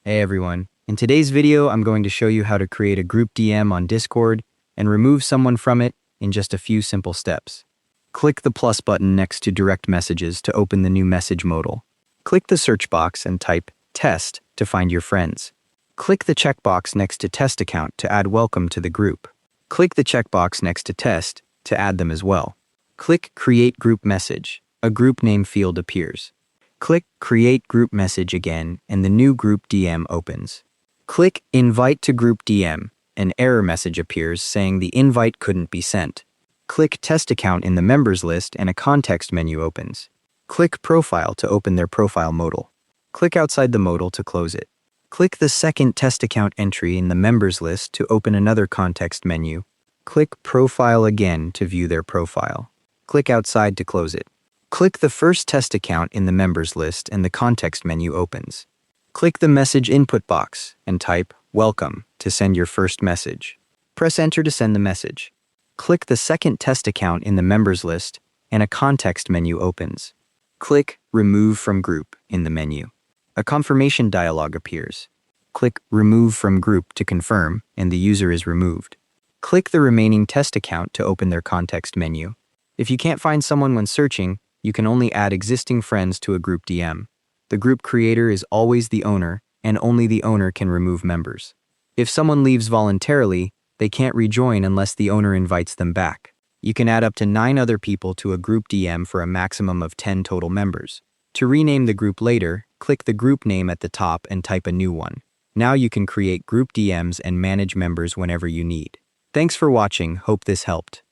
Hey everyone, in today's video I'm going to show you how to create a group DM on Discord and remove someone from it in just a few simple steps. Click the plus button next to direct messages to open the new message modal. Click the search box and type test to find your friends. Click the checkbox next to test account to add welcome to the group. Click the checkbox next to test to add them as well. Click create group message. A group name field appears. Click Create Group Message again and the new Group DM opens. Click Invite to Group DM. An error message appears saying the invite couldn't be sent. Click Test Account in the members list and a context menu opens. Click Profile to open their profile modal. Click outside the modal to close it. Click the second test account entry in the members list to open another context menu. Click Profile again to view their profile. Click outside to close it. Click the first test account in the members list and the context menu opens. Click the message input box and type welcome to send your first message. Press enter to send the message. Click the second test account in the members list and a context menu opens. Click remove from group in the menu. A confirmation dialog appears. Click remove from group to confirm and the user is removed. Click the remaining test account to open their context menu. If you can't find someone when searching, you can only add existing friends to a group DM. The group creator is always the owner, and only the owner can remove members. If someone leaves voluntarily, they can't rejoin unless the owner invites them back. You can add up to 9 other people to a group DM for a maximum of 10 total members. To rename the group later, click the group name at the top and type a new one. Now you can create group DMs and manage members whenever you need. Thanks for watching, hope this helped.